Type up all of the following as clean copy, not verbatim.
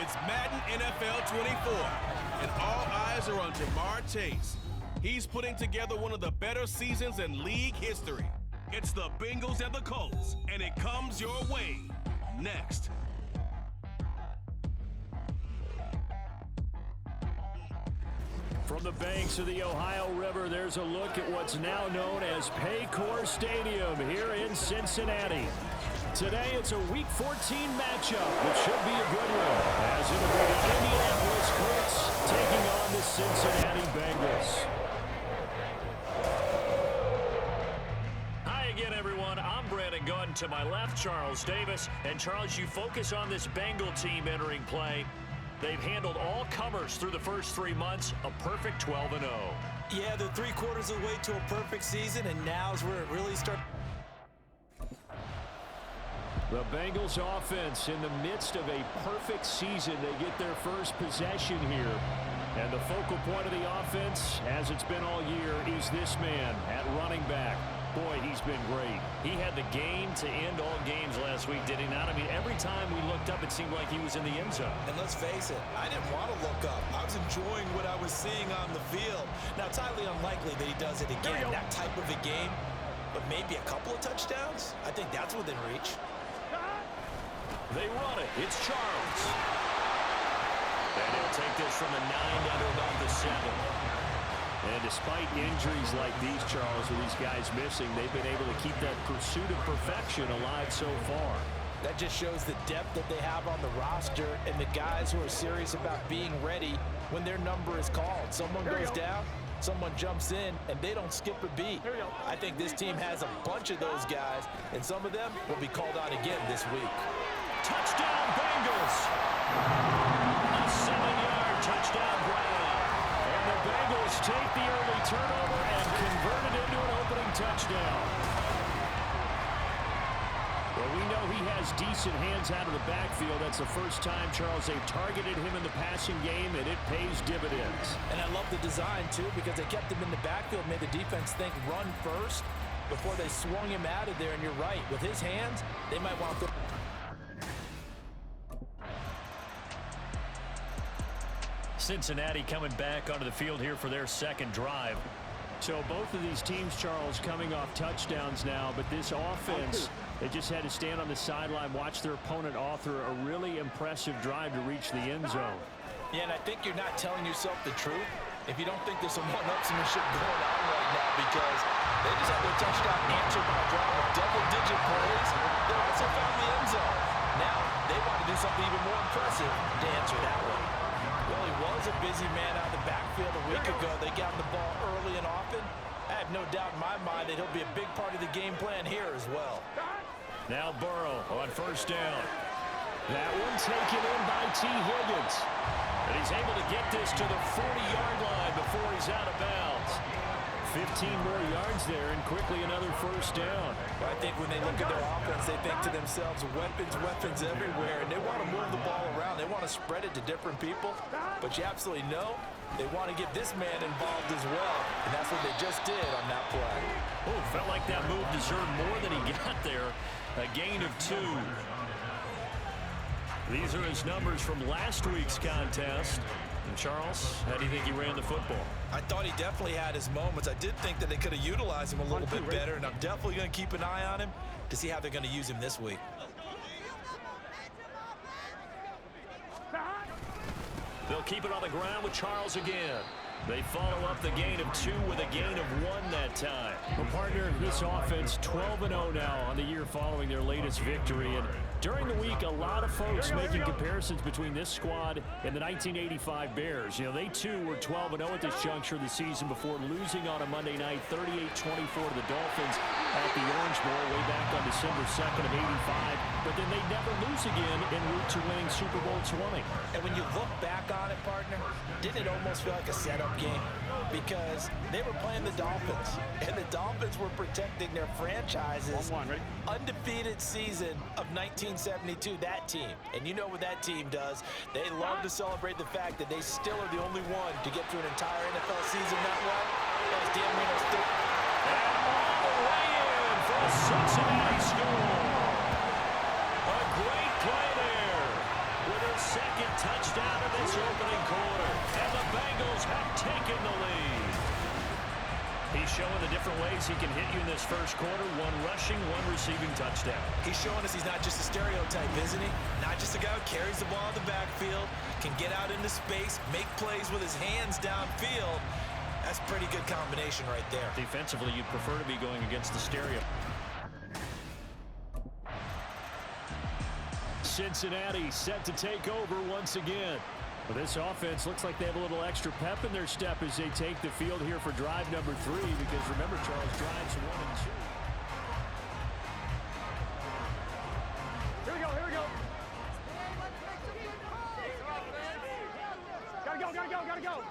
It's Madden NFL 24, and all eyes are on Jamar Chase. He's putting together one of the better seasons in league history. It's the Bengals and the Colts, and it comes your way next. From the banks of the Ohio River, there's a look at what's now known as Paycor Stadium here in Cincinnati. Today, it's a Week 14 matchup, which should be a good one, as it'll be the Indianapolis Colts taking on the Cincinnati Bengals. Hi again, everyone. I'm Brandon Gunn. To my left, Charles Davis. And Charles, you focus on this Bengal team entering play. They've handled all comers through the first 3 months, a perfect 12-0. Yeah, they're 3/4 of the way to a perfect season, and now's where it really starts. The Bengals offense in the midst of a perfect season. They get their first possession here. And the focal point of the offense, as it's been all year, is this man at running back. Boy, he's been great. He had the game to end all games last week, did he not? I mean, every time we looked up, it seemed like he was in the end zone. And let's face it, I didn't want to look up. I was enjoying what I was seeing on the field. Now, it's highly unlikely that he does it again, that type of a game. But maybe a couple of touchdowns? I think that's within reach. They run it. It's Charles. And he'll take this from the 9 down to about the 7. And despite injuries like these, Charles, with these guys missing, they've been able to keep that pursuit of perfection alive so far. That just shows the depth that they have on the roster and the guys who are serious about being ready when their number is called. Someone goes down, someone jumps in, and they don't skip a beat. I think this team has a bunch of those guys, and some of them will be called on again this week. Touchdown, Bengals! A 7-yard touchdown grab. And the Bengals take the early turnover and convert it into an opening touchdown. Well, we know he has decent hands out of the backfield. That's the first time, Charles, they've targeted him in the passing game, and it pays dividends. And I love the design, too, because they kept him in the backfield, made the defense think run first before they swung him out of there. And you're right, with his hands, they might want to... Cincinnati coming back onto the field here for their second drive. So both of these teams, Charles, coming off touchdowns now, but this offense, they just had to stand on the sideline, watch their opponent author a really impressive drive to reach the end zone. Yeah, and I think you're not telling yourself the truth if you don't think there's some one-upsmanship going on right now, because they just had their touchdown answered by a drive of double-digit plays. They also found the end zone. Now, they want to do something even more impressive to answer that one. Well, he was a busy man out of the backfield a week ago. They got him the ball early and often. I have no doubt in my mind that he'll be a big part of the game plan here as well. Now Burrow on first down. That one taken in by T. Higgins. And he's able to get this to the 40-yard line before he's out of bounds. 15 more yards there, and quickly another first down. I think when they look at their offense, they think to themselves, weapons everywhere, and they want to move the ball around. They want to spread it to different people, but you absolutely know they want to get this man involved as well, and that's what they just did on that play. Oh, felt like that move deserved more than he got there. A gain of 2. These are his numbers from last week's contest. And Charles, how do you think he ran the football? I thought he definitely had his moments. I did think that they could have utilized him a little bit better, and I'm definitely going to keep an eye on him to see how they're going to use him this week. They'll keep it on the ground with Charles again. They follow up the gain of 2 with a gain of 1 that time. Well, partner, this offense 12-0 now on the year following their latest victory. And during the week, a lot of folks making comparisons between this squad and the 1985 Bears. You know, they too were 12-0 at this juncture of the season before losing on a Monday night 38-24 to the Dolphins at the Orange Bowl way back on December 2nd of '85. But then they never lose again en route to winning Super Bowl 20. And when you look back on it, partner, didn't it almost feel like a setup game? Because they were playing the Dolphins, and the Dolphins were protecting their franchise's undefeated season of 1972, that team. And you know what that team does. They love to celebrate the fact that they still are the only one to get through an entire NFL season that way. That was Dan Marino's third. And all the way in for a Cincinnati score. A great play there with a second touchdown of this opening quarter. And the Bengals have taken the lead. He's showing the different ways he can hit you in this first quarter. One rushing, one receiving touchdown. He's showing us he's not just a stereotype, isn't he? Not just a guy who carries the ball in the backfield, can get out into space, make plays with his hands downfield. That's a pretty good combination right there. Defensively, you'd prefer to be going against the stereo. Cincinnati set to take over once again. Well, this offense looks like they have a little extra pep in their step as they take the field here for drive number 3, because remember, Charles, drives 1 and 2. Here we go, here we go. Gotta go.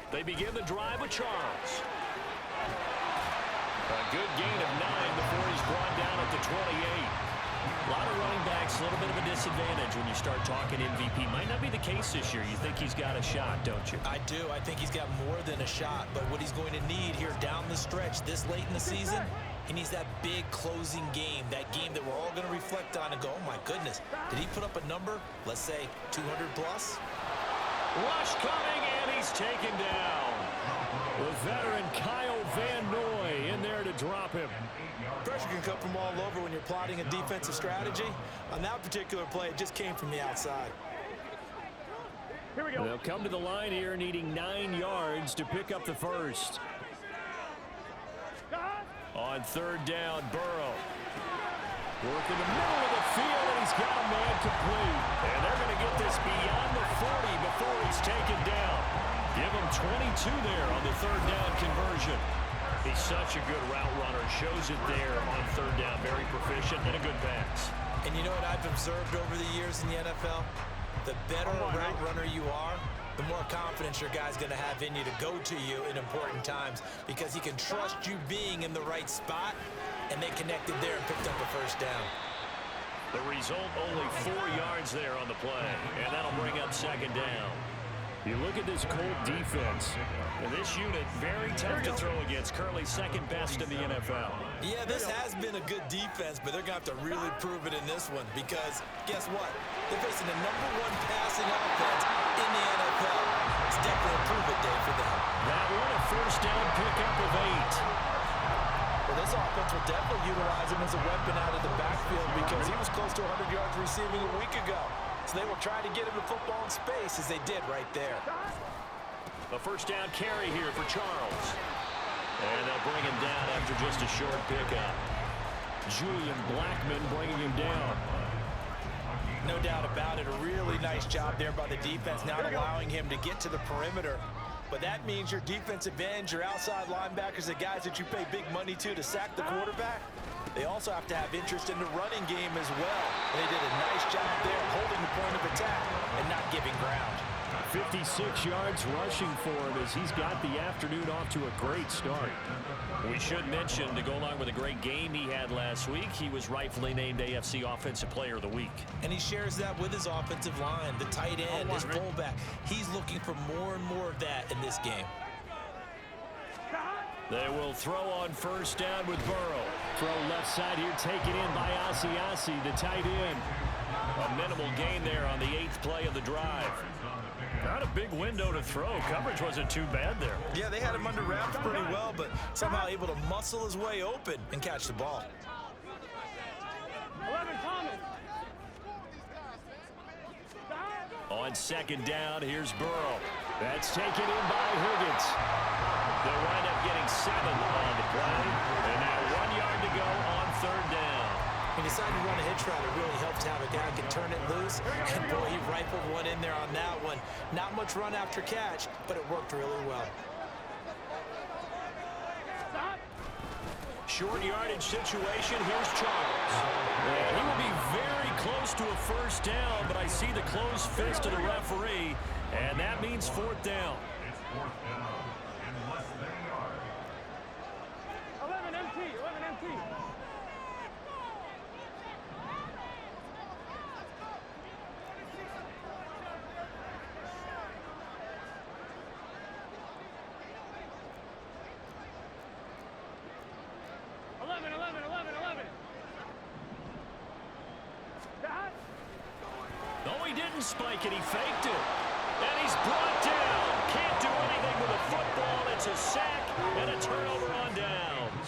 They begin the drive with Charles. A good gain of 9 before he's brought down at the 28. A lot of running backs, a little bit of a disadvantage when you start talking MVP. Might not be the case this year. You think he's got a shot, don't you? I do. I think he's got more than a shot. But what he's going to need here down the stretch this late in the season, he needs that big closing game, that game that we're all going to reflect on and go, oh, my goodness, did he put up a number, let's say 200 plus? Rush coming, and he's taken down. The veteran Kyle Van Noy in there to drop him. Pressure can come from all over when you're plotting a defensive strategy. On that particular play, it just came from the outside. Here we go. They'll come to the line here needing 9 yards to pick up the first. On third down, Burrow. Work in the middle of the field, and he's got a man complete. And they're going to get this beyond the 40 before he's taken down. Give him 22 there on the third down conversion. He's such a good route runner. Shows it there on third down. Very proficient and a good pass. And you know what I've observed over the years in the NFL? The better a route runner you are, the more confidence your guy's going to have in you to go to you in important times, because he can trust you being in the right spot, and they connected there and picked up a first down. The result, only 4 yards there on the play, and that'll bring up second down. You look at this Colt defense, and this unit very tough to throw against, currently second best in the NFL. Yeah, this has been a good defense, but they're going to have to really prove it in this one, because guess what? They're facing the #1 passing offense in the NFL. It's definitely a prove-it day for them. That one, a first down pickup of 8. Well, this offense will definitely utilize him as a weapon out of the backfield, because he was close to 100 yards receiving a week ago. So they will try to get him the football in space, as they did right there. A first down carry here for Charles. And they'll bring him down after just a short pickup. Julian Blackman bringing him down. No doubt about it. A really nice job there by the defense, not allowing him to get to the perimeter. But that means your defensive ends, your outside linebackers, the guys that you pay big money to sack the quarterback, they also have to have interest in the running game as well. And they did a nice job there holding the point of attack and not giving ground. 56 yards rushing for him as he's got the afternoon off to a great start. We should mention, to go along with a great game he had last week, he was rightfully named AFC Offensive Player of the Week. And he shares that with his offensive line, the tight end, his fullback. He's looking for more and more of that in this game. They will throw on first down with Burrow. Throw left side here, taken in by Asiasi, the tight end. A minimal gain there on the 8th play of the drive. Not a big window to throw. Coverage wasn't too bad there. Yeah, they had him under wraps pretty well, but somehow able to muscle his way open and catch the ball. 11, Thomas. On second down, here's Burrow. That's taken in by Higgins. They'll wind up getting 7 on the play. And now 1 yard to go on third down. He decided to run a hitch route. It really helped to have a guy who can turn it loose. And boy, he rifled one in there on that one. Not much run after catch, but it worked really well. Short yardage situation. Here's Charles. And he will be very close to a first down, but I see the closed fist of the referee, and that means fourth down. 11 MT. didn't spike it. He faked it. And he's brought down. Can't do anything with a football. It's a sack and a turnover on downs.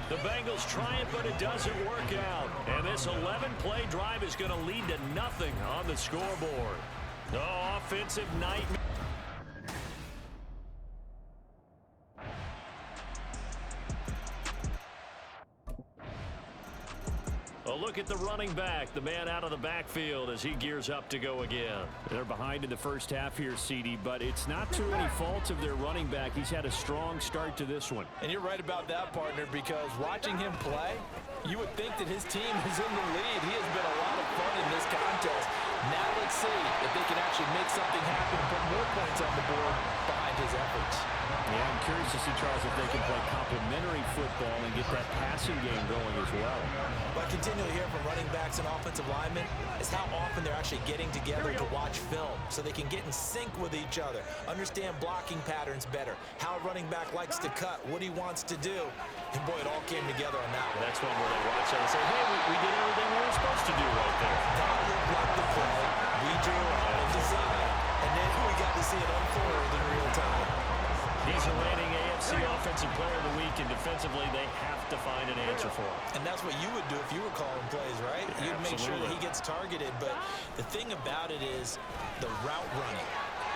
The Bengals try it, but it doesn't work out. And this 11-play drive is going to lead to nothing on the scoreboard. The offensive nightmare. A look at the running back, the man out of the backfield as he gears up to go again. They're behind in the first half here, CD, but it's not through any fault of their running back. He's had a strong start to this one. And you're right about that, partner, because watching him play, you would think that his team is in the lead. He has been a lot of fun in this contest. Now let's see if they can actually make something happen and put more points on the board behind his efforts. Yeah, I'm curious to see, Charles, if they can play complementary football and get that passing game going as well. What I continually hear from running backs and offensive linemen is how often they're actually getting together to watch film so they can get in sync with each other, understand blocking patterns better, how a running back likes to cut, what he wants to do. And boy, it all came together on that one. That's one where they watch it and say, hey, we did everything we were supposed to do right there. That looked like the play. We drew up and decided, and then we got to see it unfold in real time. He's a reigning AFC Offensive Player of the Week, and defensively they have to find an answer for him. And that's what you would do if you were calling plays, right? Yeah, You'd make sure that he gets targeted. But the thing about it is the route running.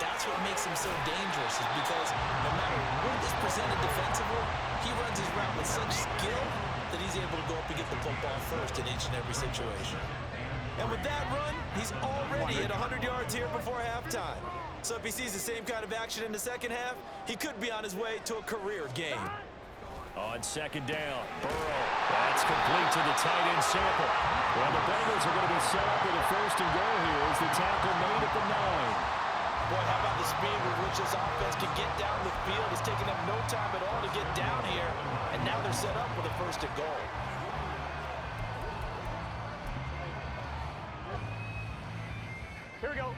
That's what makes him so dangerous, is because no matter what is presented defensively, he runs his route with such skill that he's able to go up and get the football first in each and every situation. And with that run, he's already at 100 yards here before halftime. So if he sees the same kind of action in the second half, he could be on his way to a career game. On second down, Burrow. That's complete to the tight end Sample. Well, the Bengals are going to be set up with a first and goal here as the tackle made at the 9. Boy, how about the speed with which this offense can get down the field? It's taken them no time at all to get down here, and now they're set up with a first and goal. Here we go.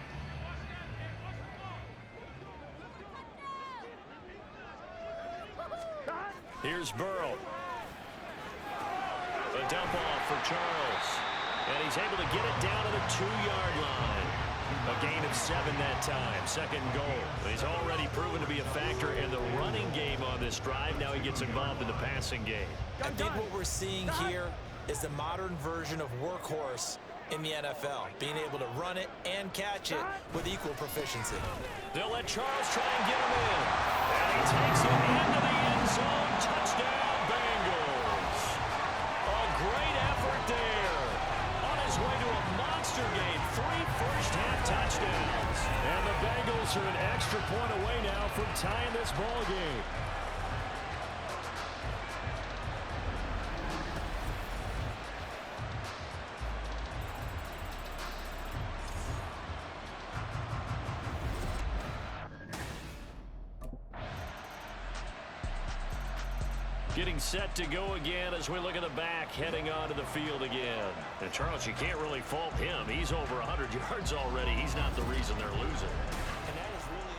Here's Burrow. The dump off for Charles. And he's able to get it down to the 2-yard line. A gain of 7 that time. Second goal. He's already proven to be a factor in the running game on this drive. Now he gets involved in the passing game. I think what we're seeing here is the modern version of workhorse in the NFL, being able to run it and catch it with equal proficiency. They'll let Charles try and get him in. And he takes it into the end zone. Touchdown, Bengals. A great effort there. On his way to a monster game. 3 first-half touchdowns. And the Bengals are an extra point away now from tying this ball game. Getting set to go again as we look at the back, heading onto the field again. And Charles, you can't really fault him. He's over 100 yards already. He's not the reason they're losing. And that is really...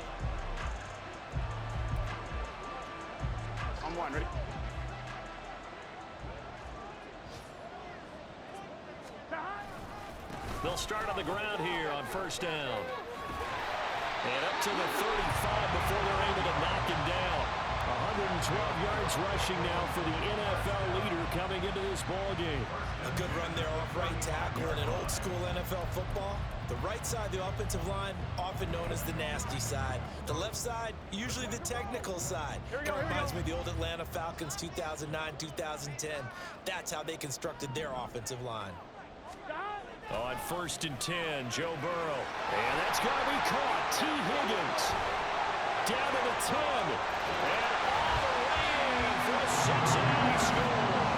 On one, ready? They'll start on the ground here on first down. And up to the 35 before they're able to knock him down. 112 yards rushing now for the NFL leader coming into this ball game. A good run there off right tackle in an old school NFL football. The right side of the offensive line, often known as the nasty side. The left side, usually the technical side. Kind of reminds me of the old Atlanta Falcons 2009-2010. That's how they constructed their offensive line. On first and 10, Joe Burrow. And that's going to be caught. T. Higgins down to the 10. And all the way in for a Cincinnati score.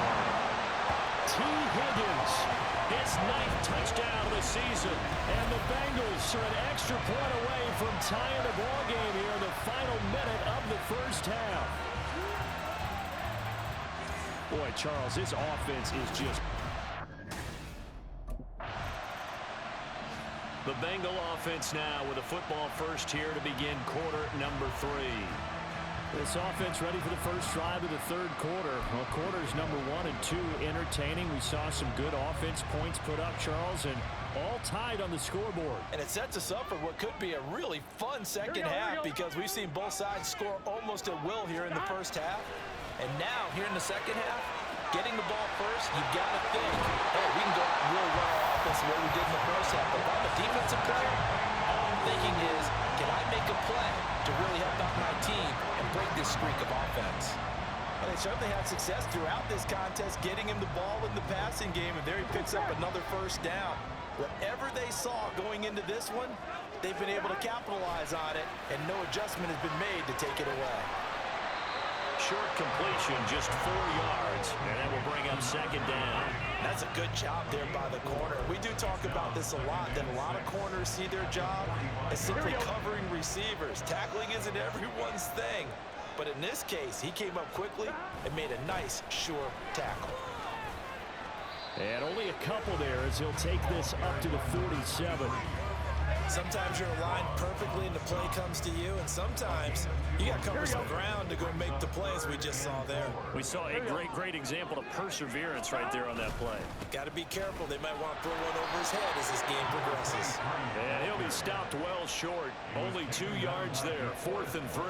T. Higgins, his 9th touchdown of the season. And the Bengals are an extra point away from tying the ball game here in the final minute of the first half. Boy, Charles, this offense is just... The Bengal offense now with a football first here to begin quarter number 3. This offense ready for the first drive of the third quarter. Well, quarters number 1 and 2 entertaining. We saw some good offense points put up, Charles, and all tied on the scoreboard. And it sets us up for what could be a really fun second half because we've seen both sides score almost at will here in the first half. And now, here in the second half, getting the ball first, you've got to think, hey, we can go really run our offense the way we did in the first half. But if I'm a defensive player, all I'm thinking is, can I make a play to really help out my team and break this streak of offense? Well, they certainly had success throughout this contest, getting him the ball in the passing game, and there he picks up another first down. Whatever they saw going into this one, they've been able to capitalize on it, and no adjustment has been made to take it away. Short completion, just 4 yards, and that will bring up second down. That's a good job there by the corner. We do talk about this a lot, that a lot of corners see their job as simply covering receivers. Tackling isn't everyone's thing. But in this case, he came up quickly and made a nice, sure tackle. And only a couple there as he'll take this up to the 47. Sometimes you're aligned perfectly and the play comes to you, and sometimes you got to cover some ground to go make the plays we just saw there. We saw a great example of perseverance right there on that play. Got to be careful. They might want to throw one over his head as this game progresses. And he'll be stopped well short. Only 2 yards there, 4th and 3.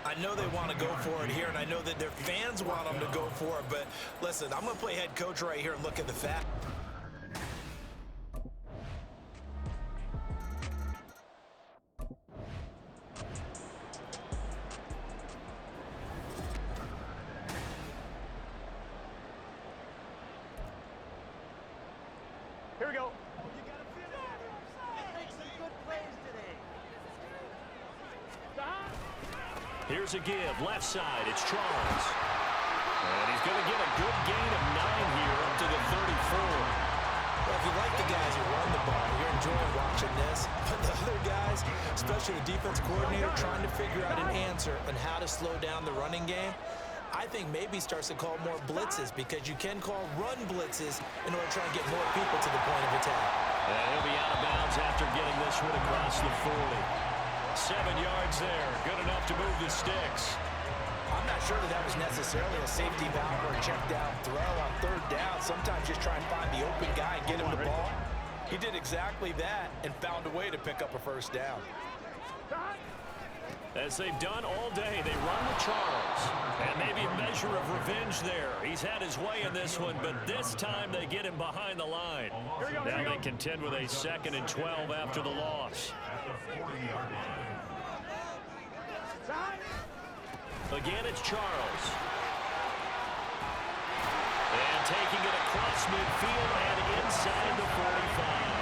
I know they want to go for it here, and I know that their fans want them to go for it, but listen, I'm going to play head coach right here and look at the fact. Here we go. Here's a give, left side, it's Charles. And he's going to get a good gain of 9 here up to the 34. Well, if you like the guys who run the ball, you're enjoying watching this. But the other guys, especially the defense coordinator, trying to figure out an answer on how to slow down the running game, I think maybe starts to call more blitzes because you can call run blitzes in order to try and get more people to the point of attack. And he'll be out of bounds after getting this one across the 40. 7 yards there, good enough to move the sticks. I'm not sure that was necessarily a safety valve or a check down throw on 3rd down. Sometimes just try and find the open guy and get him the ball. He did exactly that and found a way to pick up a first down. As they've done all day, they run with Charles. And maybe a measure of revenge there. He's had his way in this one, but this time they get him behind the line. Now they contend with a 2nd and 12 after the loss. Again, it's Charles. And taking it across midfield and inside the 45.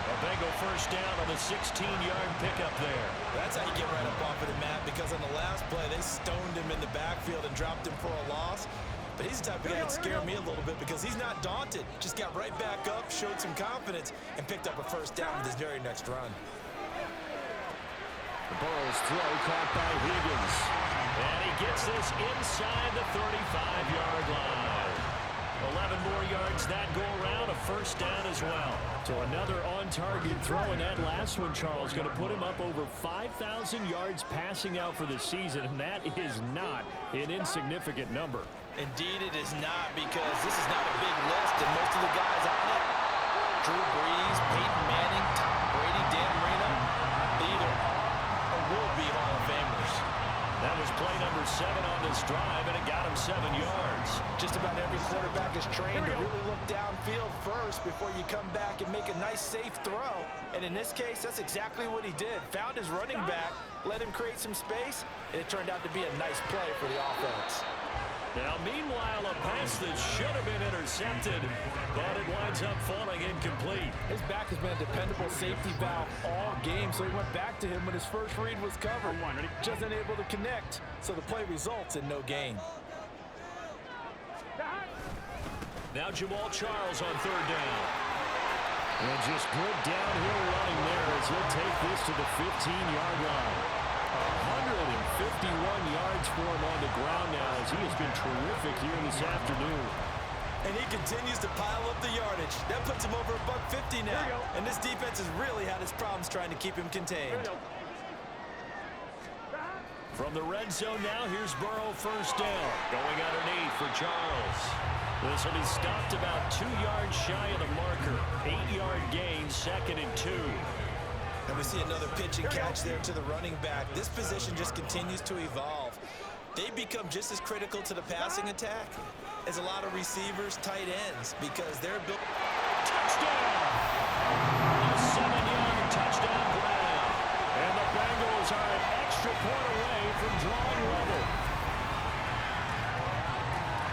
A Bengal first down on the 16-yard pickup there. That's how you get right up off of the mat, because on the last play, they stoned him in the backfield and dropped him for a loss. But he's the type of guy that scared me a little bit because he's not daunted. Just got right back up, showed some confidence, and picked up a first down with his very next run. The Burrows throw caught by Higgins. And he gets this inside the 35-yard line. 11 more yards that go around, a first down as well. So another on-target throw, and that last one, Charles, going to put him up over 5,000 yards passing out for the season, and that is not an insignificant number. Indeed it is not, because this is not a big list, and most of the guys on it, Drew Brees, Peyton Manning, Tom Brady, Dan Marino, they either are or will be Hall of Famers. That was play number 7 on this drive, and it got him 7 yards. Just about every quarterback is trained to really look downfield first before you come back and make a nice, safe throw. And in this case, that's exactly what he did. Found his running back, let him create some space, and it turned out to be a nice play for the offense. Now, meanwhile, a pass that should have been intercepted, but it winds up falling incomplete. His back has been a dependable safety valve all game, so he went back to him when his first read was covered. Just unable to connect, so the play results in no gain. Now Jamal Charles on 3rd down. And just good downhill running there as he'll take this to the 15-yard line. 151 yards for him on the ground now as he has been terrific here this afternoon. And he continues to pile up the yardage. That puts him over $150 now. And this defense has really had its problems trying to keep him contained. From the red zone now, here's Burrow first down. Going underneath for Charles. This will be stopped about 2 yards shy of the marker. 8-yard gain, 2nd and 2. And we see another pitch and catch there to the running back. This position just continues to evolve. They become just as critical to the passing attack as a lot of receivers, tight ends, because they're built. Touchdown! A 7-yard touchdown grab. And the Bengals are an extra point away from drawing level.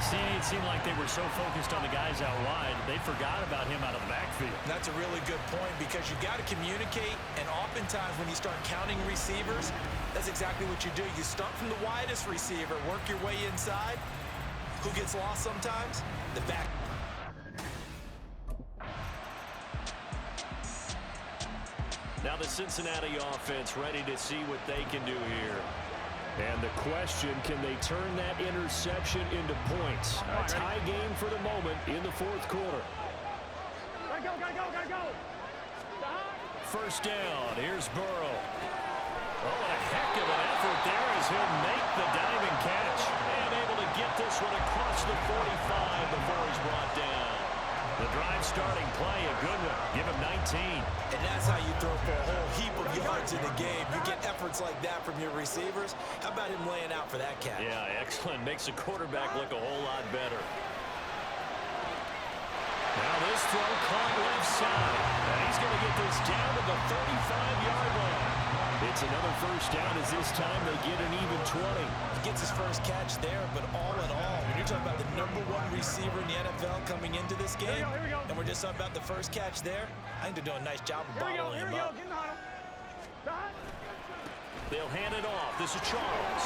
See, it seemed like they were so focused on the guys out wide, they forgot about him out of the backfield. That's a really good point, because you got to communicate, and oftentimes when you start counting receivers, that's exactly what you do. You start from the widest receiver, work your way inside. Who gets lost sometimes? The back. Now the Cincinnati offense ready to see what they can do here. And the question, can they turn that interception into points? A tie game for the moment in the 4th quarter. Gotta go. First down, here's Burrow. Oh, a heck of an effort there as he'll make the diving catch. And able to get this one across the 45 before he's brought down. The drive starting play, a good one. Give him 19. And that's how you throw for a whole heap of yards in the game. You get efforts like that from your receivers. How about him laying out for that catch? Yeah, excellent. Makes the quarterback look a whole lot better. Now this throw caught left side. And he's going to get this down to the 35-yard line. It's another first down as this time they get an even 20. He gets his first catch there, but all in all, when you're talking about the #1 receiver in the NFL coming into this game, Here we go. and we're just talking about the first catch there, I think they're doing a nice job of bottling him up. Get in the huddle. They'll hand it off. This is Charles.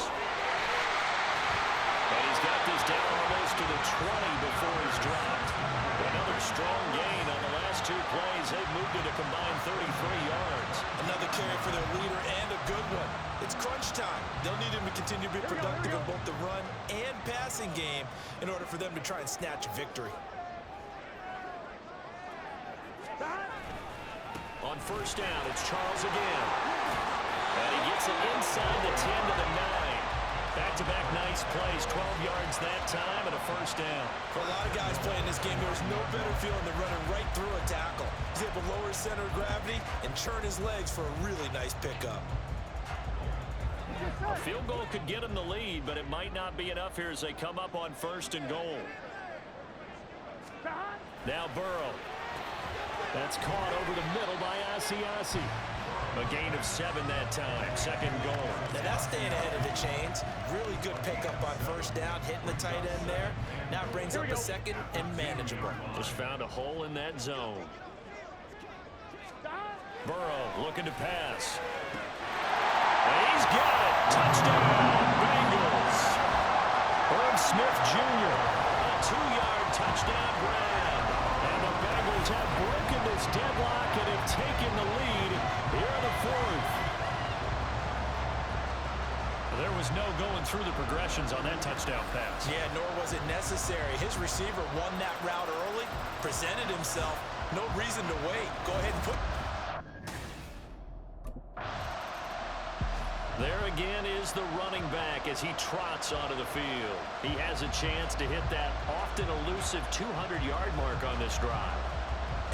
And he's got this down almost to the 20 before he's dropped. Another strong gain on the last 2 plays. They've moved it a combined 33 yards. Another carry for their leader, and a good one. It's crunch time. They'll need him to continue to be productive in both the run and passing game in order for them to try and snatch a victory. On first down, it's Charles again. And he gets it inside the 10 to the 9. Back-to-back nice plays, 12 yards that time, and a first down. For a lot of guys playing this game, there's no better feeling than running right through a tackle. He's able to lower his center of gravity and churn his legs for a really nice pickup. A field goal could get him the lead, but it might not be enough here as they come up on 1st and goal. Now Burrow. That's caught over the middle by Asiasi. A gain of 7 that time. 2nd goal. Now that's staying ahead of the chains. Really good pickup on first down, hitting the tight end there. Now it brings up a 2nd and manageable. Just found a hole in that zone. Burrow looking to pass. And he's got it. Touchdown, Bengals. Herb Smith Jr. A 2-yard touchdown grab. And the Bengals have broken this deadlock and have taken the lead here in the 4th. There was no going through the progressions on that touchdown pass. Yeah, nor was it necessary. His receiver won that route early, presented himself. No reason to wait. Go ahead and put... There again is the running back as he trots onto the field. He has a chance to hit that often elusive 200-yard mark on this drive.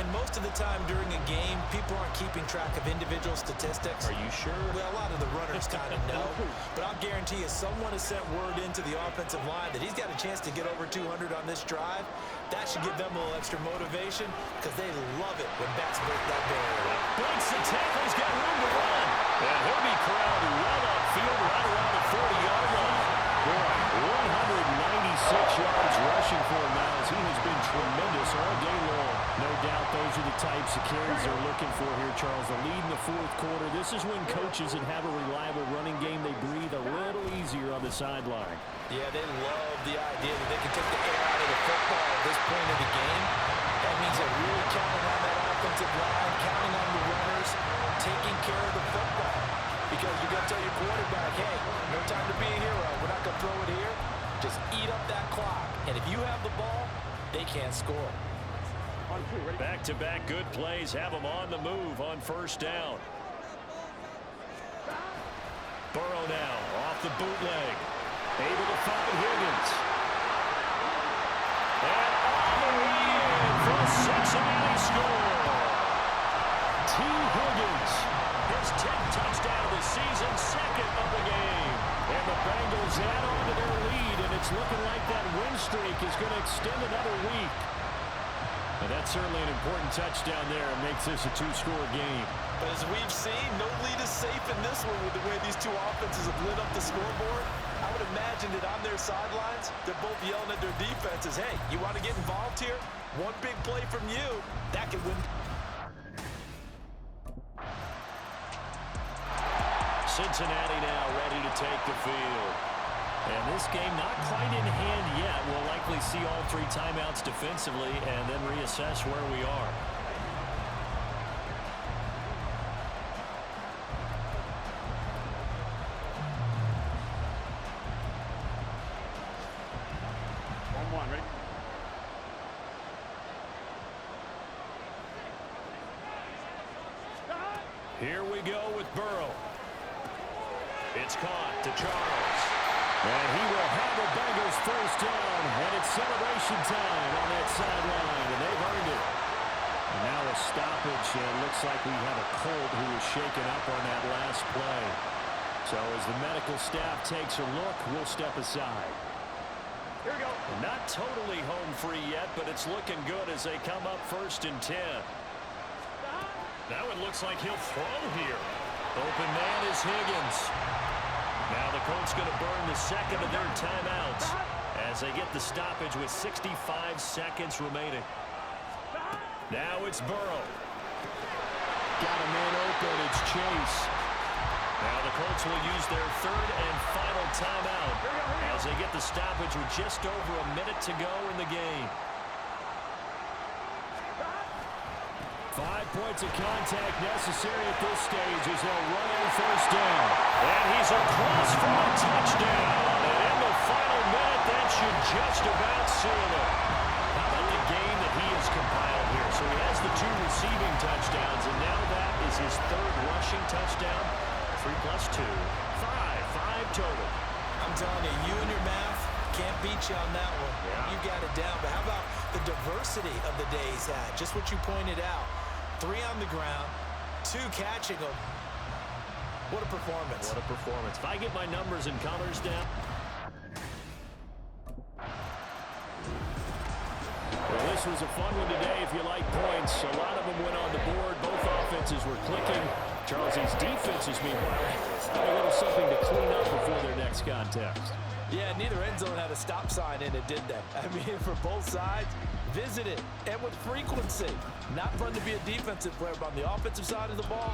And most of the time during a game, people aren't keeping track of individual statistics. Are you sure? Well, a lot of the runners kind of know. But I'll guarantee you, someone has sent word into the offensive line that he's got a chance to get over 200 on this drive. That should give them a little extra motivation because they love it when backs break that barrier. Breaks the tackle. He's got room to run. And he'll be corralled well upfield right around the 40-yard line. Boy, 196 yards rushing for him now as he has been tremendous all day long. No doubt those are the types of carries they're looking for here, Charles. The lead in the 4th quarter. This is when coaches that have a reliable running game, they breathe a little easier on the sideline. Yeah, they love the idea that they can take the air out of the football at this point of the game. That means they're really counting on that offensive line, counting on the runners, taking care of the football. Because you're going to tell your quarterback, hey, no time to be a hero. We're not going to throw it here. Just eat up that clock. And if you have the ball, they can't score. Back-to-back good plays have them on the move on first down. Burrow now off the bootleg. Able to find Higgins. And the way in for a Cincinnati score. T. Higgins, his 10th touchdown of the season, second of the game. And the Bengals add on to their lead, and it's looking like that win streak is going to extend another week. And that's certainly an important touchdown there. It makes this a 2-score game. But as we've seen, no lead is safe in this one with the way these two offenses have lit up the scoreboard. I would imagine that on their sidelines, they're both yelling at their defenses, hey, you want to get involved here? One big play from you, that could win. Cincinnati now ready to take the field. And this game not quite in hand yet. We'll likely see all 3 timeouts defensively and then reassess where we are. One, ready? Here we go with Burrow. It's caught to Charles. And he will have the Bengals first down. And it's celebration time on that sideline. And they've earned it. And now a stoppage. And it looks like we have a Colt who was shaken up on that last play. So as the medical staff takes a look, we'll step aside. Here we go. Not totally home free yet, but it's looking good as they come up 1st and 10. Now it looks like he'll throw here. Open man is Higgins. Now the Colts going to burn the second of their timeouts as they get the stoppage with 65 seconds remaining. Now it's Burrow. Got a man open. It's Chase. Now the Colts will use their 3rd and final timeout as they get the stoppage with just over a minute to go in the game. 5 points of contact necessary at this stage as they'll run on first down. And he's across for a touchdown. And in the final minute, that should just about seal it. How about the game that he has compiled here? So he has the 2 receiving touchdowns, and now that is his 3rd rushing touchdown. 3 plus 2, 5 total. I'm telling you, you and your math can't beat you on that one. Yeah. You got it down. But how about the diversity of the day he's had? Just what you pointed out. 3 on the ground, 2 catching them. What a performance. What a performance. If I get my numbers and colors down. Well, this was a fun one today if you like points. A lot of them went on the board. Both offenses were clicking. Charles's defenses, meanwhile, had a little something to clean up before their next contest. Yeah, neither end zone had a stop sign in it, did they? I mean, for both sides, visit it, and with frequency. Not fun to be a defensive player, but on the offensive side of the ball,